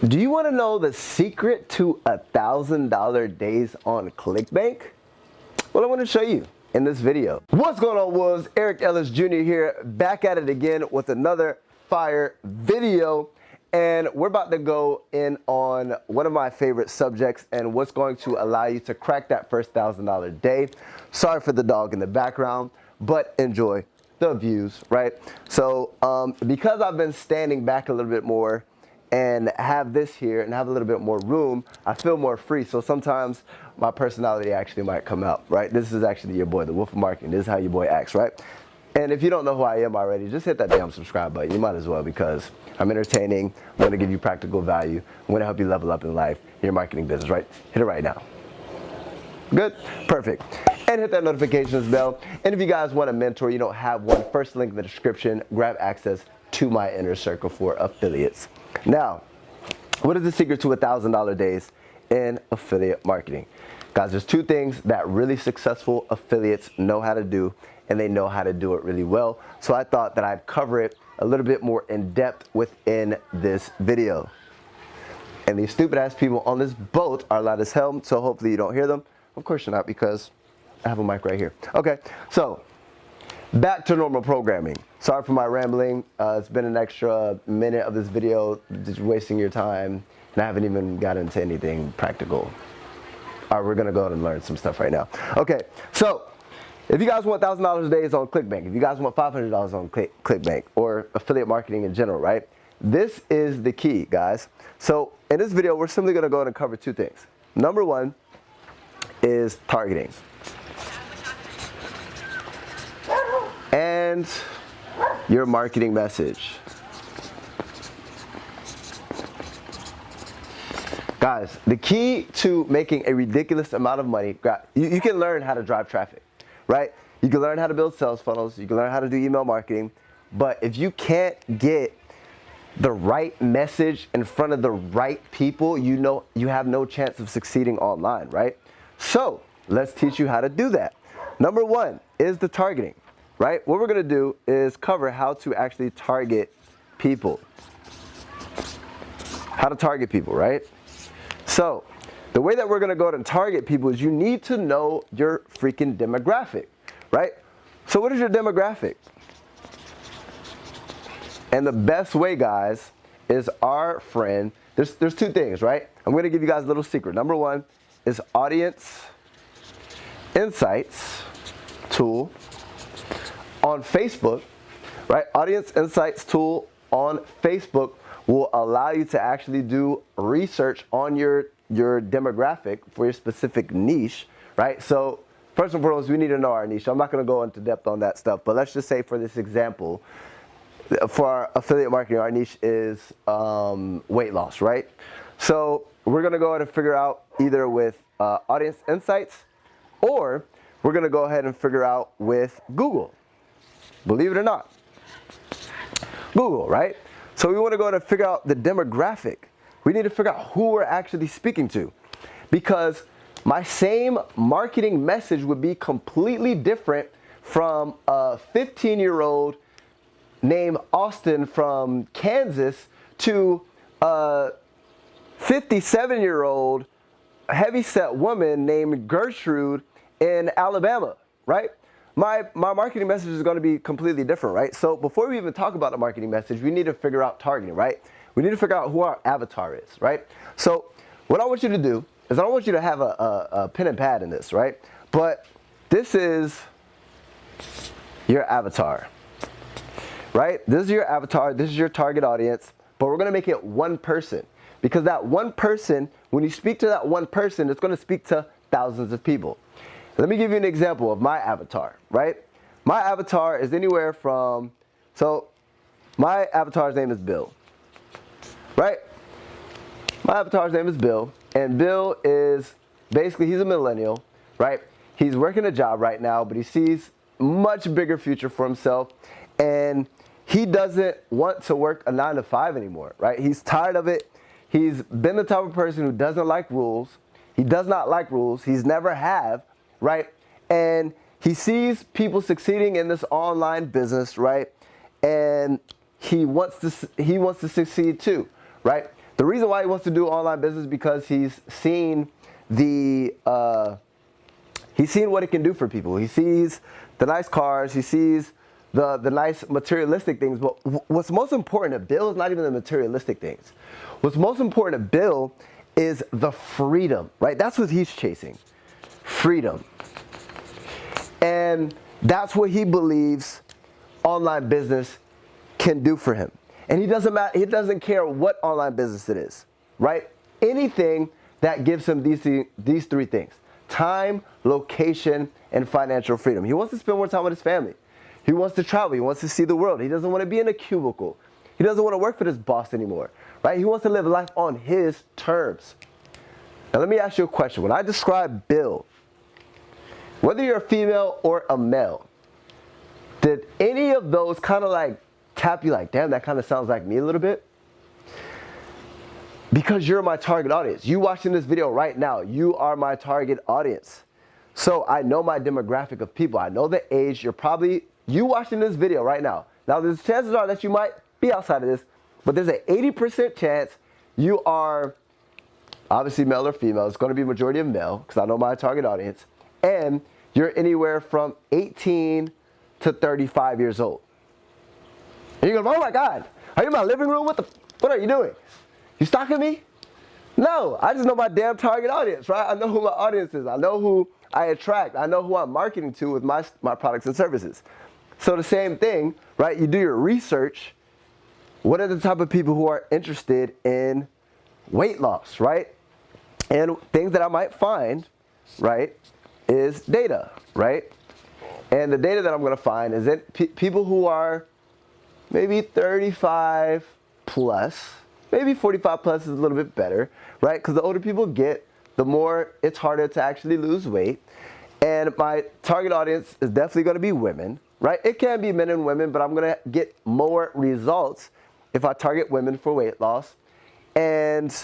Do you want to know the secret to $1,000 days on Clickbank? Well, I want to show you in this video. What's going on, Wolves? EricEllisJr. here, back at it again with another fire video. And we're about to go in on one of my favorite subjects and what's going to allow you to crack that first $1,000 day. Sorry for the dog in the background, but enjoy the views, right? So because I've been standing back a little bit more and have this here and have a little bit more room, I feel more free. So sometimes my personality actually might come out, right? This is actually your boy, the Wolf of Marketing. This is how your boy acts, right? And if you don't know who I am already, just hit that damn subscribe button. You might as well, because I'm entertaining. I'm going to give you practical value. I'm going to help you level up in life, in your marketing business, right? Hit it right now. Good? Perfect. And hit that notifications bell. And if you guys want a mentor, you don't have one, first link in the description, grab access to my inner circle for affiliates. Now, what is the secret to $1,000 days in affiliate marketing? Guys, there's two things that really successful affiliates know how to do, and they know how to do it really well. So I thought that I'd cover it a little bit more in depth within this video. And these stupid ass people on this boat are loud as hell, so hopefully you don't hear them. Of course you're not, because I have a mic right here. Okay, so back to normal programming. Sorry for my rambling. It's been an extra minute of this video, just wasting your time, and I haven't even got into anything practical. All right, we're gonna go ahead and learn some stuff right now. Okay, so if you guys want $1,000 days on Clickbank, if you guys want $500 on Clickbank, or affiliate marketing in general, right? This is the key, guys. So in this video, we're simply gonna go ahead and cover two things. Number one is targeting. And your marketing message. Guys, the key to making a ridiculous amount of money, you can learn how to drive traffic, right? You can learn how to build sales funnels, you can learn how to do email marketing, but if you can't get the right message in front of the right people, you have no chance of succeeding online, right? So let's teach you how to do that. Number one is the targeting. Right? What we're going to do is cover how to actually target people. How to target people, right? So the way that we're going to go ahead and target people is you need to know your freaking demographic, right? So what is your demographic? And the best way, guys, is our friend. There's two things, right? I'm going to give you guys a little secret. Number one is Audience Insights tool on Facebook, right? Audience Insights tool on Facebook will allow you to actually do research on your demographic for your specific niche, right? So first and foremost, we need to know our niche. I'm not going to go into depth on that stuff, but let's just say for this example, for our affiliate marketing, our niche is weight loss, right? So we're going to go ahead and figure out either with Audience Insights, or we're going to go ahead and figure out with Google. Believe it or not, Google, right? So we want to go ahead and figure out the demographic. We need to figure out who we're actually speaking to, because my same marketing message would be completely different from a 15-year-old named Austin from Kansas to a 57-year-old heavyset woman named Gertrude in Alabama, right? My marketing message is going to be completely different, right? So before we even talk about the marketing message, we need to figure out targeting, right? We need to figure out who our avatar is, right? So what I want you to do is I don't want you to have a pen and pad in this, right? But this is your avatar, right? This is your avatar. This is your target audience, but we're going to make it one person, because that one person, when you speak to that one person, it's going to speak to thousands of people. Let me give you an example of my avatar, right? My avatar is anywhere from, so my avatar's name is Bill, right? My avatar's name is Bill, and Bill is basically, he's a millennial, right? He's working a job right now, but he sees much bigger future for himself, and he doesn't want to work a 9-to-5 anymore, right? He's tired of it. He's been the type of person who doesn't like rules. He does not like rules. He's never have. Right? And he sees people succeeding in this online business, right? And he wants to succeed too, right? The The reason why he wants to do online business is because he's seen he's seen what it can do for people. He sees the nice cars, he sees the nice materialistic things, but what's most important to Bill is not even the materialistic things. What's most important to Bill is the freedom, right? That's what he's chasing, freedom. And that's what he believes online business can do for him. And he doesn't care what online business it is, right? Anything that gives him these three things: time, location, and financial freedom. He wants to spend more time with his family. He wants to travel. He wants to see the world. He doesn't want to be in a cubicle. He doesn't want to work for this boss anymore, right? He wants to live life on his terms. Now let me ask you a question. When I describe Bill, whether you're a female or a male, did any of those kind of like tap you like, damn, that kind of sounds like me a little bit? Because you're my target audience. You watching this video right now, you are my target audience. So I know my demographic of people. I know the age. You watching this video right now. Now there's chances are that you might be outside of this, but there's an 80% chance you are obviously male or female. It's going to be majority of male because I know my target audience. And you're anywhere from 18 to 35 years old. And you go, oh my God, are you in my living room? What are you doing? You stalking me? No, I just know my damn target audience, right? I know who my audience is. I know who I attract. I know who I'm marketing to with my products and services. So the same thing, right? You do your research. What are the type of people who are interested in weight loss, right? And things that I might find, right, is data, right? And the data that I'm going to find is that people who are maybe 35 plus, maybe 45 plus is a little bit better, right? Because the older people get, the more it's harder to actually lose weight. And my target audience is definitely going to be women, right? It can be men and women, but I'm going to get more results if I target women for weight loss. And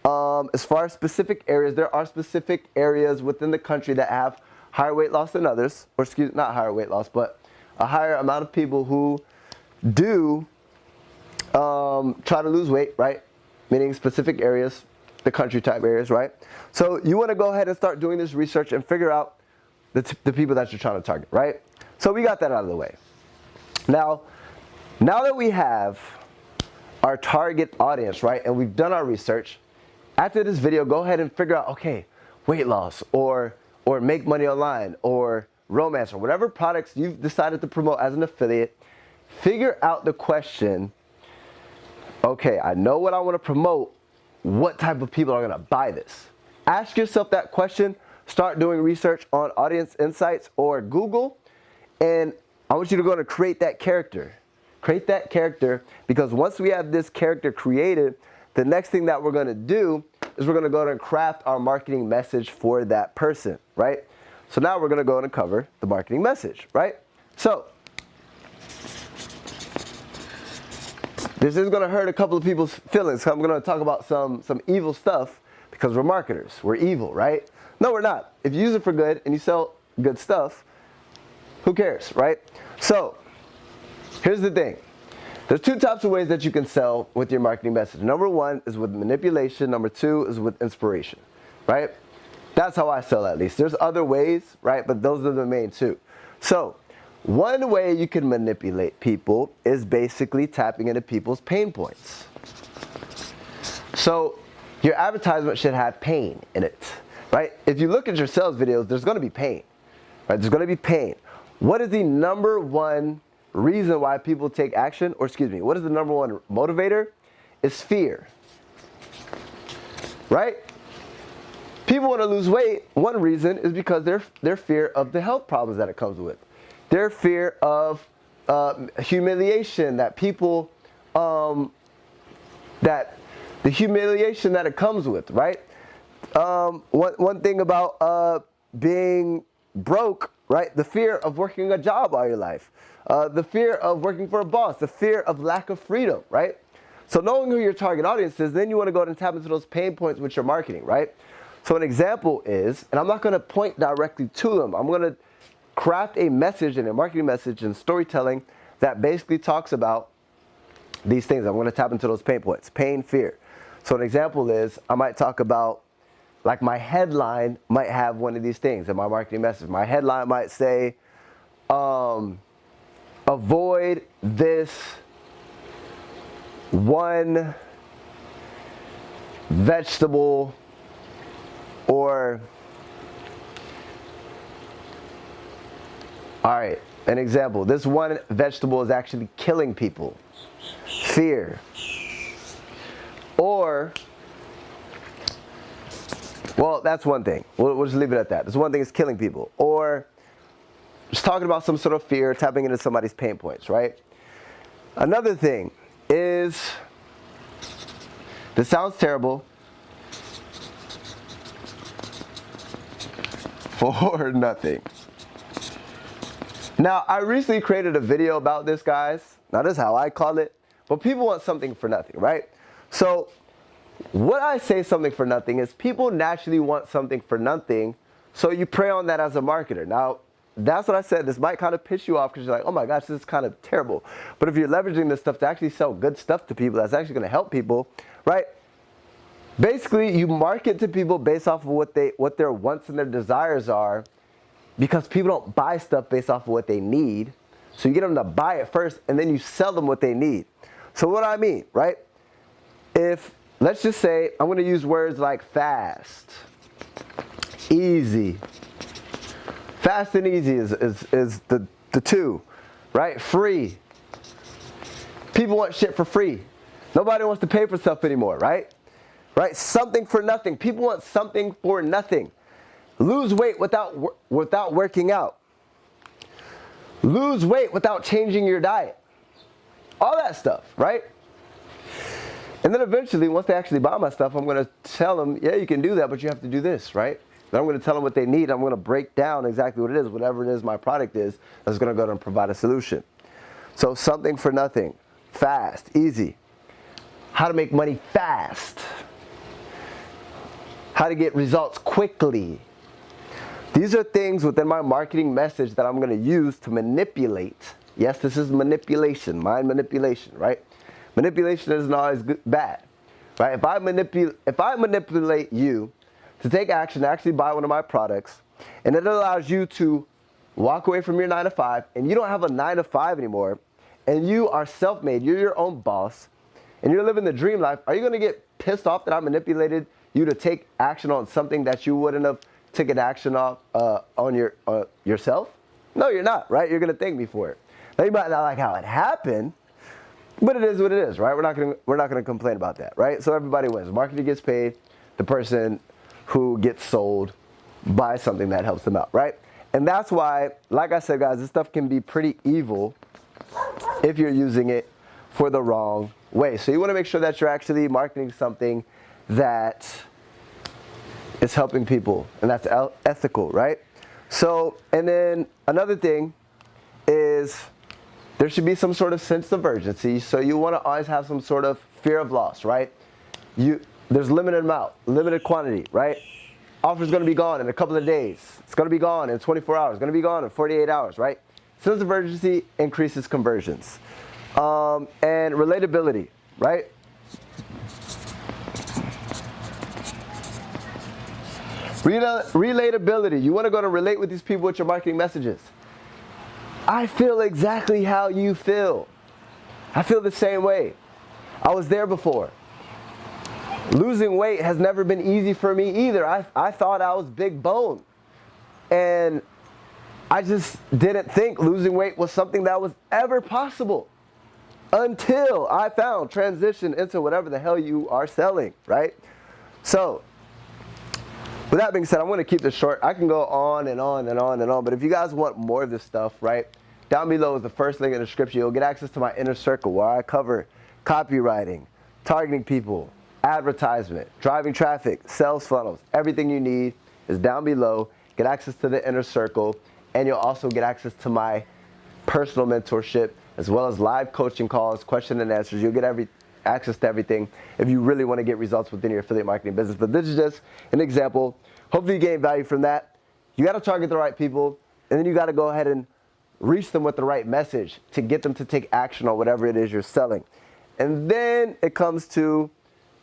as far as specific areas, there are specific areas within the country that have higher weight loss than others, or not higher weight loss, but a higher amount of people who do try to lose weight, right? Meaning specific areas, the country type areas, right? So you want to go ahead and start doing this research and figure out the people that you're trying to target, right? So we got that out of the way. Now that we have our target audience, right, and we've done our research, after this video, go ahead and figure out, okay, weight loss or make money online or romance or whatever products you've decided to promote as an affiliate. Figure out the question, okay, I know what I want to promote. What type of people are going to buy this? Ask yourself that question. Start doing research on Audience Insights or Google. And I want you to go and create that character. Create that character, because once we have this character created, the next thing that we're going to do is we're going to go and craft our marketing message for that person, right? So now we're going to go and cover the marketing message, right? So this is going to hurt a couple of people's feelings. I'm going to talk about some evil stuff because we're marketers. We're evil, right? No, we're not. If you use it for good and you sell good stuff, who cares, right? So here's the thing. There's two types of ways that you can sell with your marketing message. Number one is with manipulation. Number two is with inspiration, right? That's how I sell, at least. There's other ways, right? But those are the main two. So one way you can manipulate people is basically tapping into people's pain points. So your advertisement should have pain in it, right? If you look at your sales videos, there's going to be pain, right? There's going to be pain. What is the number one reason why people take action? Or excuse me, what is the number one motivator? It's fear, right? People want to lose weight. One reason is because their fear of the health problems that it comes with. Their fear of humiliation that people, that the humiliation that it comes with, right? One thing about being broke, right? The fear of working a job all your life. The fear of working for a boss. The fear of lack of freedom, right? So knowing who your target audience is, then you want to go ahead and tap into those pain points with your marketing, right? So an example is, and I'm not going to point directly to them. I'm going to craft a message and a marketing message and storytelling that basically talks about these things. I'm going to tap into those pain points, pain, fear. So an example is, I might talk about, like my headline might have one of these things in my marketing message. My headline might say, avoid this one vegetable, or, all right, an example, this one vegetable is actually killing people. Fear. Or, well, that's one thing. We'll just leave it at that. This one thing is killing people. Or just talking about some sort of fear, tapping into somebody's pain points, right? Another thing is, this sounds terrible, for nothing. Now, I recently created a video about this, guys. Now, this is how I call it, but people want something for nothing, right? So, what I say something for nothing is people naturally want something for nothing, so you prey on that as a marketer. Now, that's what I said. This might kind of piss you off because you're like, oh my gosh, this is kind of terrible. But if you're leveraging this stuff to actually sell good stuff to people, that's actually going to help people, right? Basically, you market to people based off of what their wants and their desires are, because people don't buy stuff based off of what they need. So you get them to buy it first, and then you sell them what they need. So what do I mean, right? If, let's just say, I'm going to use words like fast, easy. Fast and easy is the two, right? Free. People want shit for free. Nobody wants to pay for stuff anymore, right? Right? Something for nothing. People want something for nothing. Lose weight without working out. Lose weight without changing your diet. All that stuff, right? And then eventually, once they actually buy my stuff, I'm going to tell them, yeah, you can do that, but you have to do this, right? Then I'm going to tell them what they need. I'm going to break down exactly what it is, whatever it is my product is, that's going to go and provide a solution. So something for nothing, fast, easy. How to make money fast. How to get results quickly. These are things within my marketing message that I'm going to use to manipulate. Yes, this is manipulation, mind manipulation, right? Manipulation isn't always bad, right? If I manipulate you to take action, to actually buy one of my products, and it allows you to walk away from your 9 to 5, and you don't have a 9 to 5 anymore, and you are self-made, you're your own boss, and you're living the dream life, are you going to get pissed off that I manipulated you to take action on something that you wouldn't have taken action on yourself? No, you're not, right? You're going to thank me for it. Now, you might not like how it happened, but it is what it is, right? We're not going to complain about that, right? So everybody wins. Marketing gets paid. The person who gets sold buys something that helps them out, right? And that's why, like I said, guys, this stuff can be pretty evil if you're using it for the wrong way. So you want to make sure that you're actually marketing something that is helping people, and that's ethical, right? So, and then another thing is, there should be some sort of sense of urgency. So you want to always have some sort of fear of loss, right? There's limited amount, limited quantity, right? Offer's going to be gone in a couple of days. It's going to be gone in 24 hours. It's going to be gone in 48 hours, right? Sense of urgency increases conversions. And relatability, right? Relatability. You want to go to relate with these people with your marketing messages. I feel exactly how you feel. I feel the same way. I was there before. Losing weight has never been easy for me either. I thought I was big bone. And I just didn't think losing weight was something that was ever possible until I found transition into whatever the hell you are selling, right? So, with that being said, I'm going to keep this short. I can go on and on and on and on, but if you guys want more of this stuff, right, down below is the first link in the description. You'll get access to my inner circle where I cover copywriting, targeting people, advertisement, driving traffic, sales funnels. Everything you need is down below. Get access to the inner circle, and you'll also get access to my personal mentorship, as well as live coaching calls, question and answers. You'll get access to everything if you really want to get results within your affiliate marketing business. But this is just an example. Hopefully you gain value from that. You got to target the right people, and then you got to go ahead and reach them with the right message to get them to take action on whatever it is you're selling. And then it comes to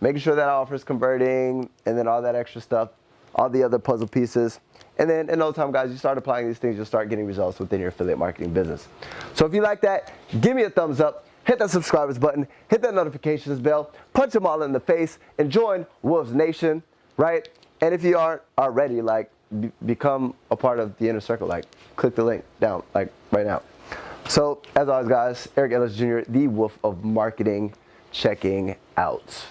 making sure that offer is converting, and then all that extra stuff, all the other puzzle pieces. And then in no time, guys, you start applying these things, you'll start getting results within your affiliate marketing business. So if you like that, give me a thumbs up, hit that subscribers button, hit that notifications bell, punch them all in the face, and join Wolves Nation, right? And if you aren't already, like, become a part of the inner circle, like, click the link down, like, right now. So, as always, guys, Eric Ellis Jr., the Wolf of Marketing, checking out.